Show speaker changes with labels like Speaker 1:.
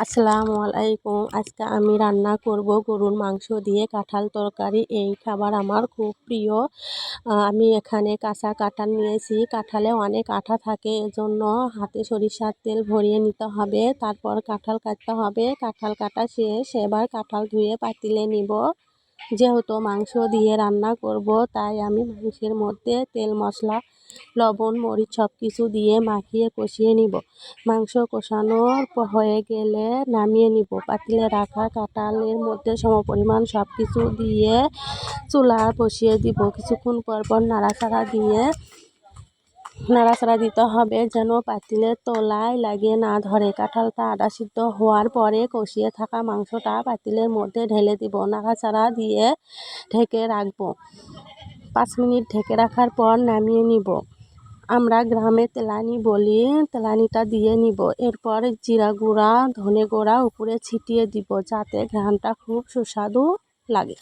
Speaker 1: আসসালামু আলাইকুম। আজকে আমি রান্না করব গরুর মাংস দিয়ে কাঁঠাল তরকারি। এই খাবার আমার খুব প্রিয়। আমি এখানে কাঁচা কাঁঠাল নিয়েছি। কাঁঠালে অনেক আঠা থাকে, এজন্য হাতে সরিষার তেল ভরিয়ে নিতে হবে। তারপর কাঁঠাল কাটতে হবে। কাঁঠাল কাটা শেষ, এবার কাঁঠাল ধুয়ে পাতিলে নিব। যেহেতু মাংস দিয়ে রান্না করব, তাই আমি মাংসের মধ্যে তেল, মশলা, লবণ, মরিচ সব কিছু দিয়ে মাখিয়ে কষিয়ে নিব। মাংস কষানো হয়ে গেলে নামিয়ে নিব। পাতিলে রাখা কাঁঠালের মধ্যে সমপরিমাণ সব কিছু দিয়ে চুলা বসিয়ে দিব। কিছুক্ষণ পর পর নাড়াচাড়া দিতে হবে, যেন পাতিলের তলায় লাগিয়ে না ধরে। কাঁঠালটা আধা সিদ্ধ হওয়ার পরে কষিয়ে থাকা মাংসটা পাতিলের মধ্যে ঢেলে দিব। নাড়াচাড়া দিয়ে ঢেকে রাখবো। 5 মিনিট ঢেকে রাখার পর নামিয়ে নিব। আমরা গ্রামে তেলানি বলি, তেলানিটা দিয়ে নিব। এরপর জিরা গুঁড়া, ধনে গুঁড়া উপরে ছিটিয়ে দিব, যাতে ঘ্রাণটা খুব সুস্বাদু লাগে।